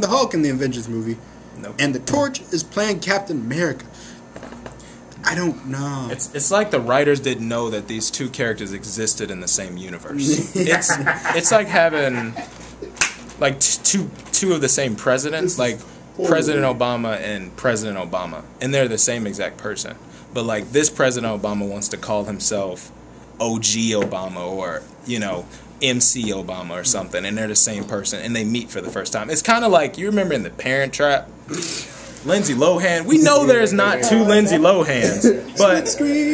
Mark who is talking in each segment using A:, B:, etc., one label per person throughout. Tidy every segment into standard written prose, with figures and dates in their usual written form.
A: the Hulk in the Avengers movie.
B: Nope.
A: And the Torch is playing Captain America. I don't know.
B: It's like the writers didn't know that these two characters existed in the same universe. It's like having like two of the same presidents, like President Obama and President Obama, and they're the same exact person. But like this President Obama wants to call himself OG Obama or, you know, MC Obama or something, and they're the same person, and they meet for the first time. It's kind of like, you remember in The Parent Trap? Lindsay Lohan. We know there's not two Lindsay Lohans, but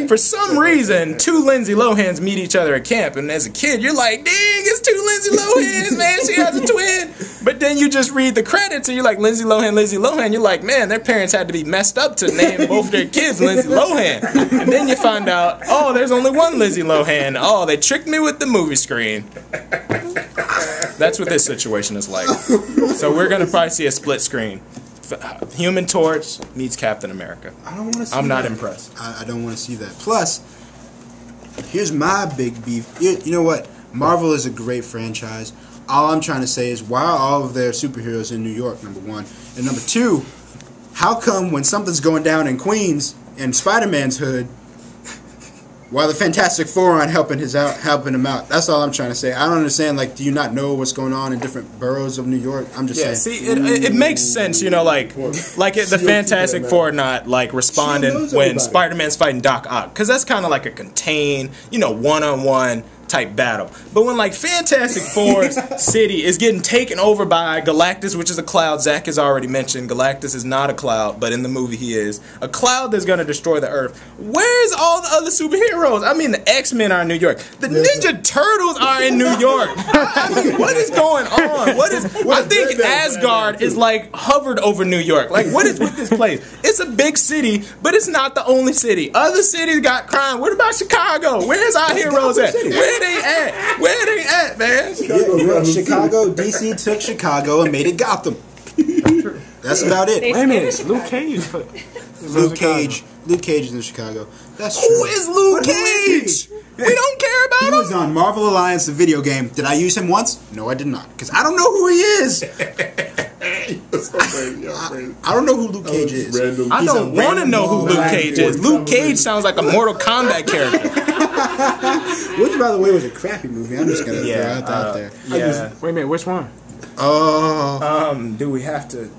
B: for some reason, two Lindsay Lohans meet each other at camp, and as a kid, you're like, dang, it's two Lindsay Lohans, man, she has a twin. But then you just read the credits, and you're like, Lindsay Lohan, you're like, man, their parents had to be messed up to name both their kids Lindsay Lohan. And then you find out, oh, there's only one Lindsay Lohan. Oh, they tricked me with the movie screen. That's what this situation is like. So we're going to probably see a split screen. Human Torch meets Captain America.
A: I don't want to see
B: I'm not
A: that.
B: impressed.
A: I don't want to see that. Plus, here's my big beef. You know what? Marvel is a great franchise. All I'm trying to say is, why are all of their superheroes in New York, number one? And number two, how come when something's going down in Queens and Spider-Man's hood, while the Fantastic Four aren't helping him out? That's all I'm trying to say. I don't understand. Like, do you not know what's going on in different boroughs of New York? I'm just saying.
B: See, it makes sense, you know, like the Fantastic Four not like responding when Spider-Man's fighting Doc Ock, because that's kind of like a contained, you know, one-on-one type battle. But when like Fantastic Four's city is getting taken over by Galactus, which is a cloud, Zach has already mentioned, Galactus is not a cloud, but in the movie he is. A cloud that's going to destroy the Earth. Where's all the other superheroes? I mean, the X-Men are in New York. The Ninja Turtles are in New York. What is going on? I think Asgard is like hovered over New York. Like, what is with this place? It's a big city, but it's not the only city. Other cities got crime. What about Chicago? Where's our heroes at? Where they at? Where they at, man?
A: Chicago, DC took Chicago and made it Gotham. That's about it.
C: Wait a minute, Luke Cage.
A: Luke Cage is in Chicago. That's
B: Who
A: true.
B: is Luke Cage? We don't care
A: He
B: about him.
A: was on Marvel Alliance, the video game. Did I use him once? No, I did not, because I don't know who he is. I don't know who Luke Cage is.
B: I don't want to know who Luke Cage is. Luke Cage sounds like a Mortal Kombat character.
A: Which, by the way, was a crappy movie. I'm just gonna throw that out there.
B: Yeah.
C: Wait a minute, which one?
A: Oh,
B: Do we have to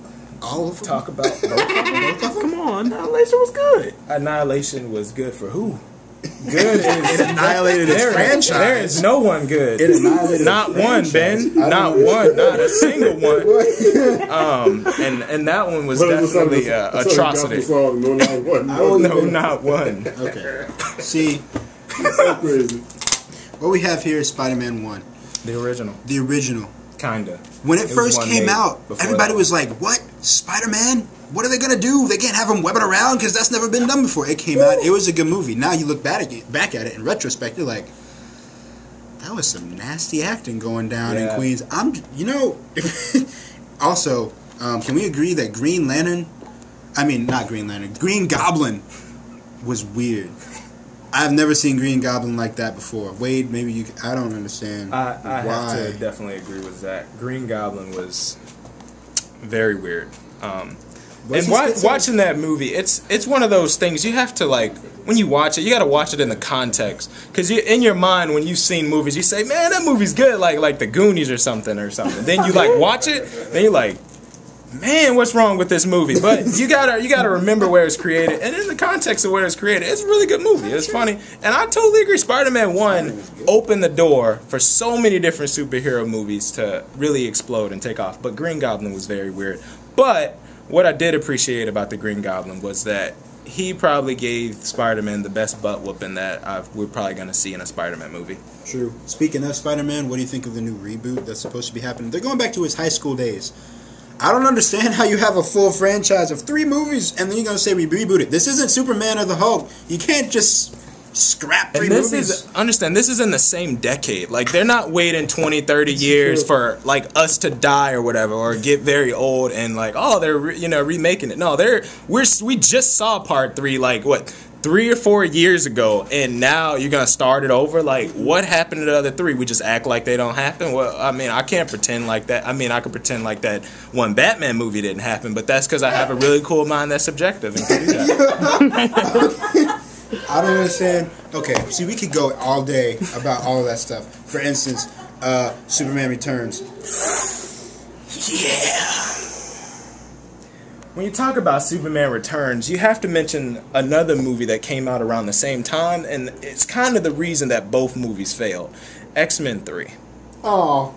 A: all of them?
B: talk about both of them?
C: Come on, Annihilation was good.
B: Annihilation was good for who? Good.
A: It annihilated its franchise.
B: There is no one good.
A: It annihilated
B: Not
A: its
B: one,
A: franchise.
B: Ben. Not one. Not a single one. And that one was definitely an atrocity. No, not one.
A: Okay. See, what we have here is Spider-Man 1.
B: The original.
A: The original.
B: Kinda.
A: When it
B: was
A: first
B: one
A: came
B: made
A: out,
B: before
A: everybody
B: that.
A: was like, what? Spider-Man? What are they going to do? They can't have him webbing around because that's never been done before. It came out. It was a good movie. Now you look back at it in retrospect, you're like, that was some nasty acting going down in Queens. Also, can we agree that Green Goblin was weird. I've never seen Green Goblin like that before. Wade, maybe you... I don't understand
B: I
A: why.
B: have to definitely agree with Zach. Green Goblin was very weird. Watching that movie, it's one of those things you have to, like, when you watch it, you got to watch it in the context. Because in your mind, when you've seen movies, you say, man, that movie's good, like The Goonies or something. Then you, like, watch it, then you're like, man, what's wrong with this movie? But you gotta remember where it's created, and in the context of where it's created, it's a really good movie. It's funny, and I totally agree. Spider-Man 1 opened the door for so many different superhero movies to really explode and take off. But Green Goblin was very weird. But what I did appreciate about the Green Goblin was that he probably gave Spider-Man the best butt whooping that we're probably gonna see in a Spider-Man movie.
A: True. Speaking of Spider-Man, what do you think of the new reboot that's supposed to be happening? They're going back to his high school days. I don't understand how you have a full franchise of 3 movies and then you're going to say we reboot it. This isn't Superman or the Hulk. You can't just scrap 3 movies.
B: This is in the same decade. Like, they're not waiting 20, 30 years for, like, us to die or whatever, or get very old and, like, oh, they're, remaking it. No, we just saw part 3, like, what, 3 or 4 years ago, and now you're gonna start it over. Like, what happened to the other 3? We just act like they don't happen. Well, I mean, I can't pretend like that. I mean, I can pretend like that one Batman movie didn't happen, but that's because I have a really cool mind that's subjective and can do that.
A: I don't understand. Okay, see, we could go all day about all of that stuff. For instance, Superman Returns.
B: Yeah. When you talk about Superman Returns, you have to mention another movie that came out around the same time, and it's kind of the reason that both movies failed. X-Men 3.
A: Oh.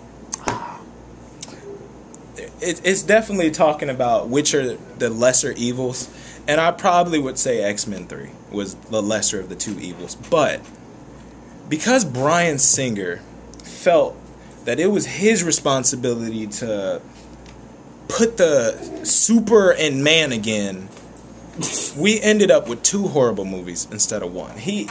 B: It's definitely talking about which are the lesser evils, and I probably would say X-Men 3 was the lesser of the 2 evils. But because Bryan Singer felt that it was his responsibility to put the super in man again, we ended up with 2 horrible movies instead of 1. He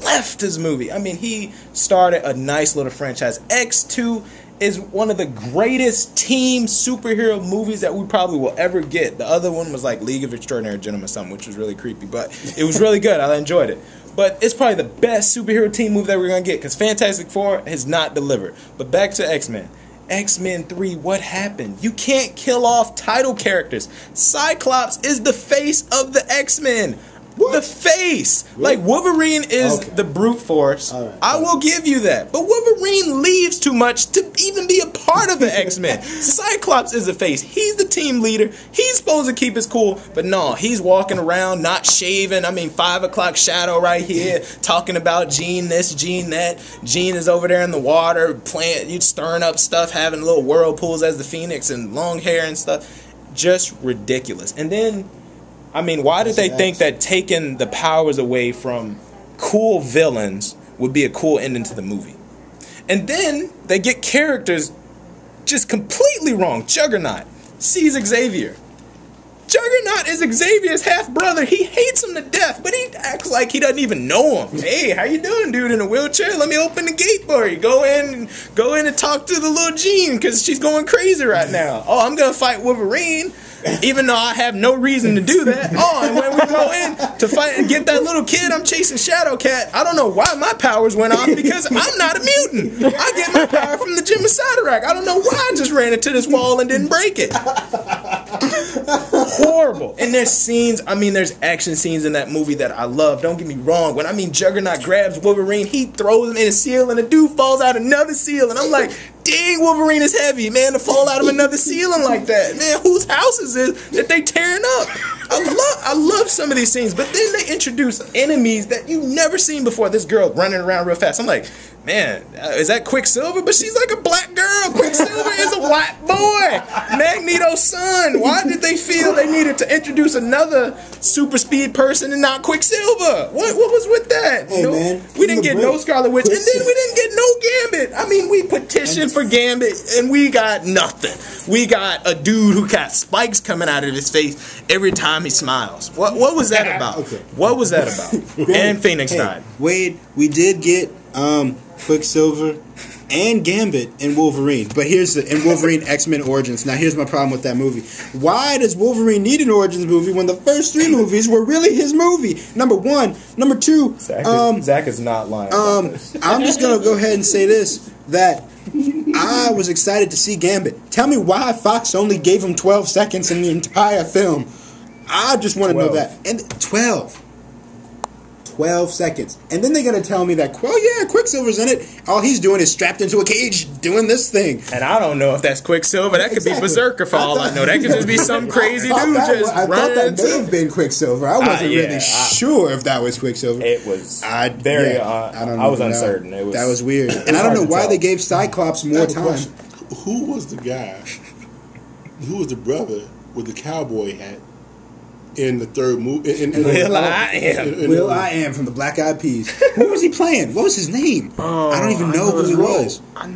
B: left his movie. I mean, he started a nice little franchise. X2 is one of the greatest team superhero movies that we probably will ever get. The other one was like League of Extraordinary Gentlemen or something, which was really creepy, but it was really good. I enjoyed it. But it's probably the best superhero team movie that we're going to get, because Fantastic Four has not delivered. But back to X-Men. X-Men 3, what happened? You can't kill off title characters. Cyclops is the face of the X-Men. What? The face. Really? Like, Wolverine is the brute force. Right. I will give you that. But Wolverine leaves too much to even be a part of the X-Men. Cyclops is the face. He's the team leader. He's supposed to keep his cool. But no, he's walking around not shaving. I mean, 5 o'clock shadow right here, talking about Jean this, Jean that. Jean is over there in the water, playing, stirring up stuff, having little whirlpools as the Phoenix and long hair and stuff. Just ridiculous. And then, I mean, why did they think that taking the powers away from cool villains would be a cool ending to the movie? And then they get characters just completely wrong. Juggernaut sees Xavier. Juggernaut is Xavier's half-brother. He hates him to death, but he acts like he doesn't even know him. Hey, how you doing, dude, in a wheelchair? Let me open the gate for you. Go in and talk to the little Jean, because she's going crazy right now. Oh, I'm going to fight Wolverine, even though I have no reason to do that. Oh, and when we go in to fight and get that little kid, I'm chasing Shadowcat. I don't know why my powers went off, because I'm not a mutant. I get my power from the Gem of Cyttorak. I don't know why I just ran into this wall and didn't break it. Horrible. And there's scenes, I mean, there's action scenes in that movie that I love. Don't get me wrong. When Juggernaut grabs Wolverine, he throws him in a seal, and the dude falls out another seal. And I'm like, dang, Wolverine is heavy, man, to fall out of another ceiling like that. Man, whose house is this that they tearing up? I love some of these scenes, but then they introduce enemies that you've never seen before. This girl running around real fast. I'm like, man, is that Quicksilver? But she's like a black girl. Quicksilver is a white boy. Magneto's son. Why did they feel they needed to introduce another super speed person and not Quicksilver? What was with that?
A: Hey, man,
B: we didn't get no Scarlet Witch, and then we didn't get no Gambit. I mean, we petitioned for Gambit, and we got nothing. We got a dude who got spikes coming out of his face every time he smiles. What was that about? What was that about? And Phoenix died.
A: Wade, we did get Quicksilver and Gambit in Wolverine, but in Wolverine X-Men Origins. Now here's my problem with that movie. Why does Wolverine need an Origins movie when the first 3 movies were really his movie? Number 1, number 2.
B: Zach is not lying.
A: I'm just gonna go ahead and say this, that I was excited to see Gambit. Tell me why Fox only gave him 12 seconds in the entire film. I just want to know that. And 12 seconds. And then they're going to tell me that, well, yeah, Quicksilver's in it. All he's doing is strapped into a cage doing this thing.
B: And I don't know if that's Quicksilver. That could be Berserker for all I know. That could just be some crazy dude just
A: I thought
B: running.
A: that may have been Quicksilver. I wasn't really sure if that was Quicksilver.
B: It was I was uncertain.
A: That was weird. And I don't know why they gave Cyclops more time.
D: Who was the guy? Who was the brother with the cowboy hat in the third movie?
A: Will I Am from the Black Eyed Peas. Who was he playing? What was his name? I don't even know who he was.
C: I know.